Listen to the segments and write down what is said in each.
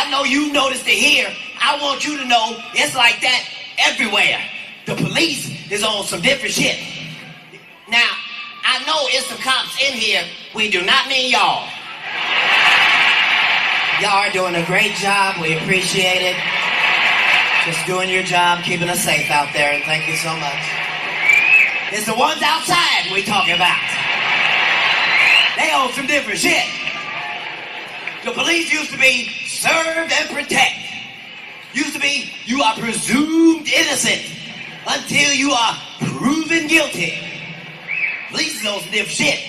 I know you noticed it here. I want you to know it's like that everywhere. The police is on some different shit. Now, I know it's some cops in here. We do not mean y'all. Y'all are doing a great job. We appreciate it. Just doing your job, keeping us safe out there, and thank you so much. It's the ones outside we talking about. They own some different shit. The police used to be serve and protect. Used to be, you are presumed innocent until you are proven guilty. Police is on some different shit.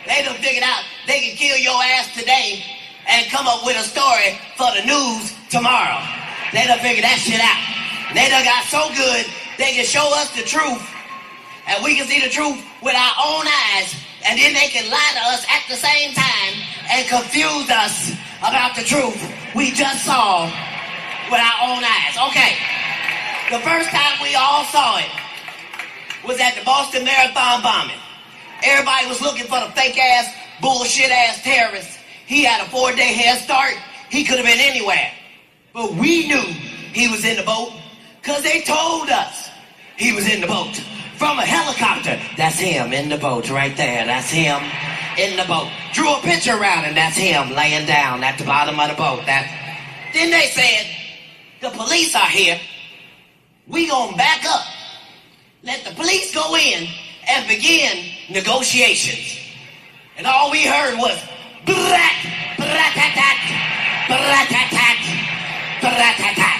They done figured out they can kill your ass today and come up with a story for the news tomorrow. They done figured that shit out. They done got so good, they can show us the truth, and we can see the truth with our own eyes, and then they can lie to us at the same time and confuse us about the truth we just saw with our own eyes. Okay, the first time we all saw it was at the Boston Marathon bombing. Everybody was looking for the fake-ass, bullshit-ass terrorist. He had a 4-day head start. He could have been anywhere. But we knew he was in the boat because they told us he was in the boat. From a helicopter, that's him in the boat right there. That's him in the boat. Drew a picture around him, that's him laying down at the bottom of the boat. Then they said, the police are here. We gonna back up. Let the police go in and begin negotiations. And all we heard was brat, brat-tat-tat, brat-tat-tat, brat-tat-tat.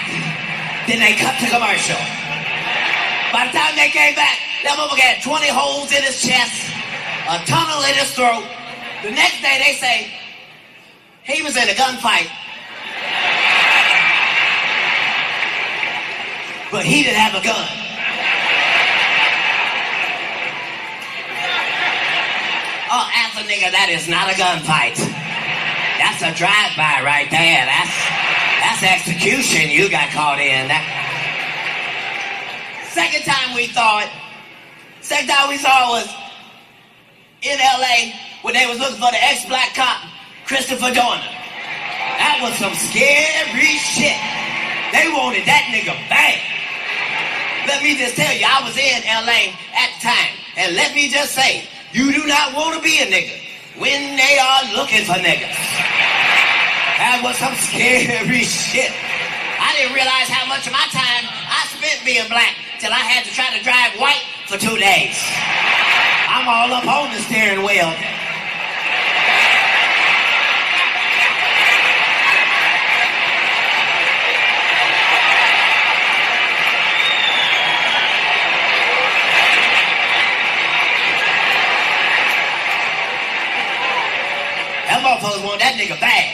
Then they cut to commercial. By the time they came back, that motherfucker had 20 holes in his chest, a tunnel in his throat. The next day they say, he was in a gunfight. But he didn't have a gun. Oh, ask a nigga, that is not a gunfight. That's a drive-by right there. That's execution you got caught in. Second time we saw it was in LA when they was looking for the ex-black cop, Christopher Dorner. That was some scary shit. They wanted that nigga bad. Let me just tell you, I was in LA at the time, and let me just say, you do not want to be a nigga when they are looking for niggas. That was some scary shit. I didn't realize how much of my time I spent being black till I had to try to drive white for 2 days. I'm all up on the steering wheel. Them motherfuckers want that nigga bad.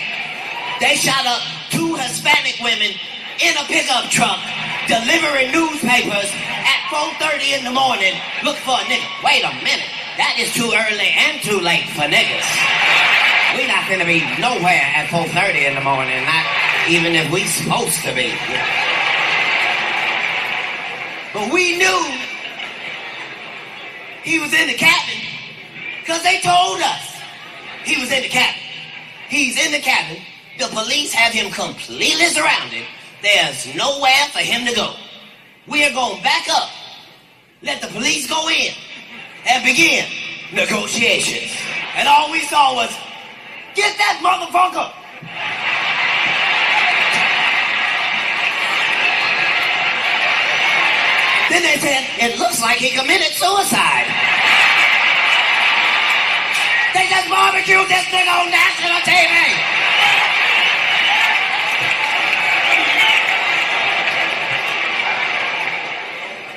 They shot up 2 Hispanic women in a pickup truck delivering newspapers at 4:30 in the morning looking for a nigga. Wait a minute. That is too early and too late for niggas. We not gonna be nowhere at 4:30 in the morning, not even if we supposed to be. But we knew he was in the cabin because they told us he was in the cabin. He's in the cabin. The police have him completely surrounded. There's nowhere for him to go. We are going back up. Let the police go in and begin negotiations. And all we saw was, get that motherfucker! Then they said, it looks like he committed suicide. They just barbecued this nigga on national TV.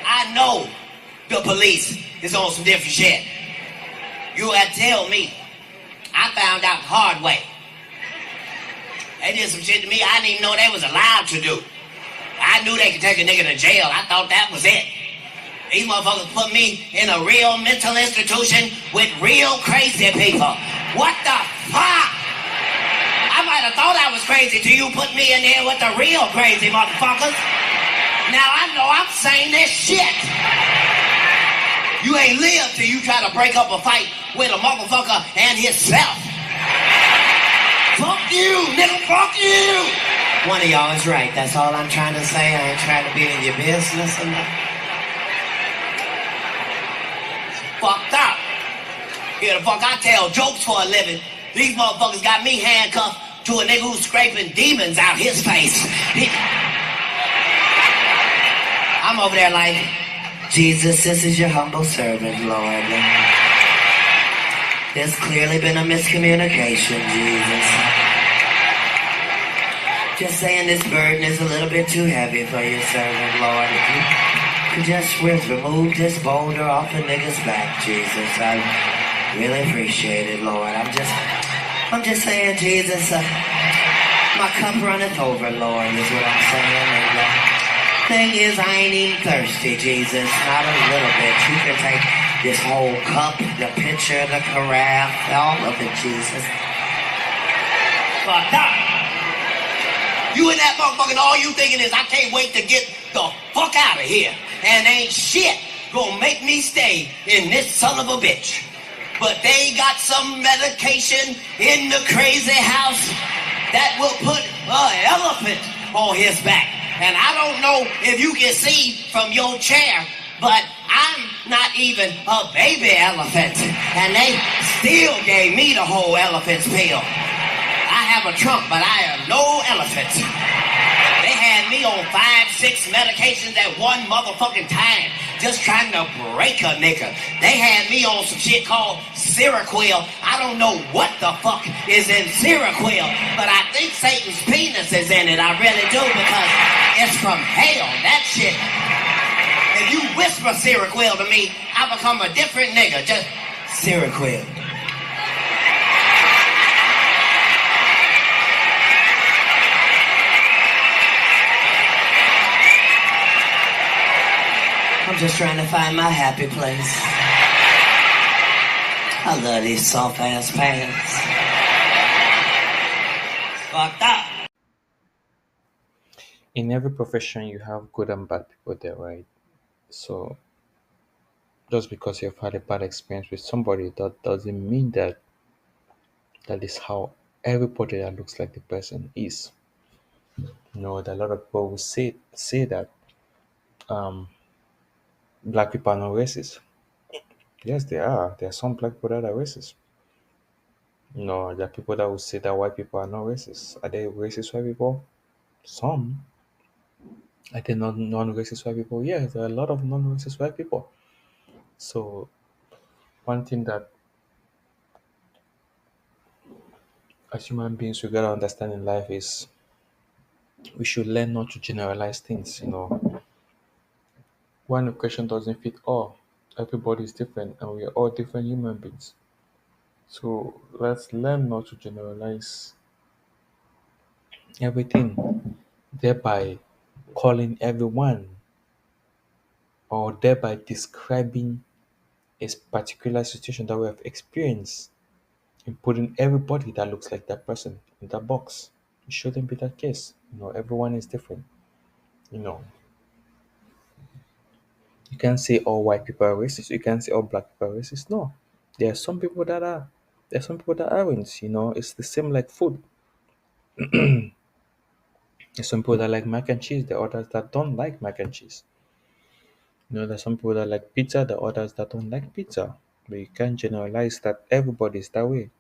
I know the police is on some different shit. You had to tell me. I found out the hard way. They did some shit to me I didn't even know they was allowed to do. I knew they could take a nigga to jail. I thought that was it. These motherfuckers put me in a real mental institution with real crazy people. What the fuck? I might have thought I was crazy till you put me in there with the real crazy motherfuckers. Now I know I'm saying this shit. You ain't lived till you try to break up a fight with a motherfucker and himself. Fuck you, nigga, fuck you. One of y'all is right. That's all I'm trying to say. I ain't trying to be in your business or nothing. Fucked up. Here the fuck I tell jokes for a living. These motherfuckers got me handcuffed to a nigga who's scraping demons out his face. I'm over there like, Jesus, this is your humble servant, Lord. There's clearly been a miscommunication, Jesus. Just saying this burden is a little bit too heavy for your servant, Lord. If you could just remove this boulder off the nigga's back, Jesus. I really appreciate it, Lord. I'm just saying, Jesus, my cup runneth over, Lord, is what I'm saying. And thing is, I ain't even thirsty, Jesus. Not a little bit. You can take this whole cup, the pitcher, the carafe, all of it, Jesus. Fucked up. You in that motherfucking, all you thinking is, I can't wait to get the fuck out of here. And ain't shit gonna make me stay in this son of a bitch. But they got some medication in the crazy house that will put an elephant on his back. And I don't know if you can see from your chair, but I'm not even a baby elephant. And they still gave me the whole elephant's pill. I have a trunk, but I am no elephant. They had me on 5, 6 medications at one motherfucking time, just trying to break a nigga. They had me on some shit called Seroquel. I don't know what the fuck is in Seroquel, but I think Satan's penis is in it. I really do, because it's from hell. That shit. If you whisper Seroquel to me, I become a different nigga. Just Seroquel. I'm just trying to find my happy place. I love these soft ass pants. Fucked up. In every profession, you have good and bad people there, right? So just because you've had a bad experience with somebody, that doesn't mean that that is how everybody that looks like the person is. That a lot of people will say that um, black people are not racist. Yes, they are. There are some black people that are racist. There are people that will say that white people are not racist. Are they racist white people? Some. Are they not non-racist white people? Yes, there are a lot of non-racist white people. So one thing that as human beings we gotta understand in life is we should learn not to generalize things. One equation doesn't fit all. Everybody is different and we are all different human beings. So let's learn not to generalize everything, thereby calling everyone or thereby describing a particular situation that we have experienced and putting everybody that looks like that person in that box. It shouldn't be that case. Everyone is different. You know, you can't say all white people are racist. You can't say all black people are racist. No, there are some people that are. There are some people that aren't. It's the same like food. There's some people that like mac and cheese. There are others that don't like mac and cheese. There's some people that like pizza. There are others that don't like pizza. But you can't generalize that everybody is that way.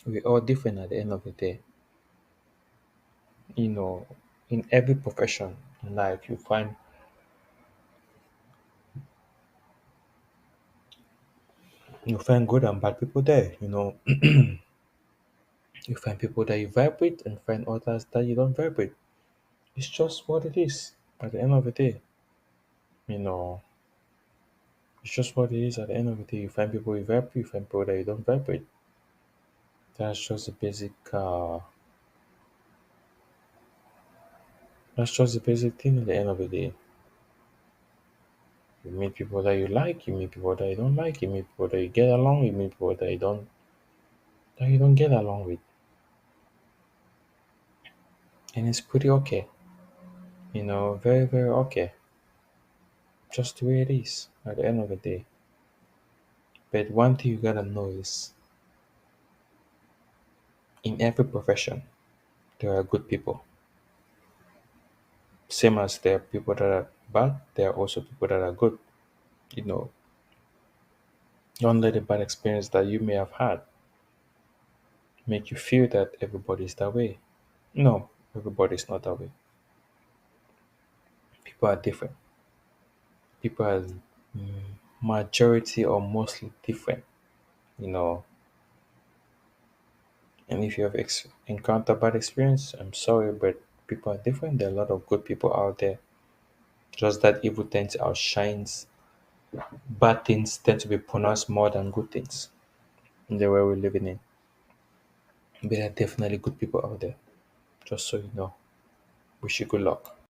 We're all different at the end of the day. You know, in every profession in life, you find good and bad people there. You find people that you vibrate and find others that you don't vibrate. It's just what it is at the end of the day. You know, it's just what it is at the end of the day. You find people you vibrate, you find people that you don't vibrate. That's just the basic. That's just the basic thing at the end of the day. You meet people that you like, you meet people that you don't like, you meet people that you get along, you meet people that you don't get along with, and it's pretty okay. Very very okay. Just the way it is at the end of the day. But one thing you gotta know is in every profession, there are good people. Same as there are people that are bad, there are also people that are good. You know, don't let a bad experience that you may have had make you feel that everybody is that way. No, everybody is not that way. People are different. People are majority or mostly different. You know, and if you have encountered bad experience, I'm sorry, but people are different. There are a lot of good people out there. Just that evil tends to outshines bad things tend to be pronounced more than good things in the way we're living in. But there are definitely good people out there. Just so you know. Wish you good luck.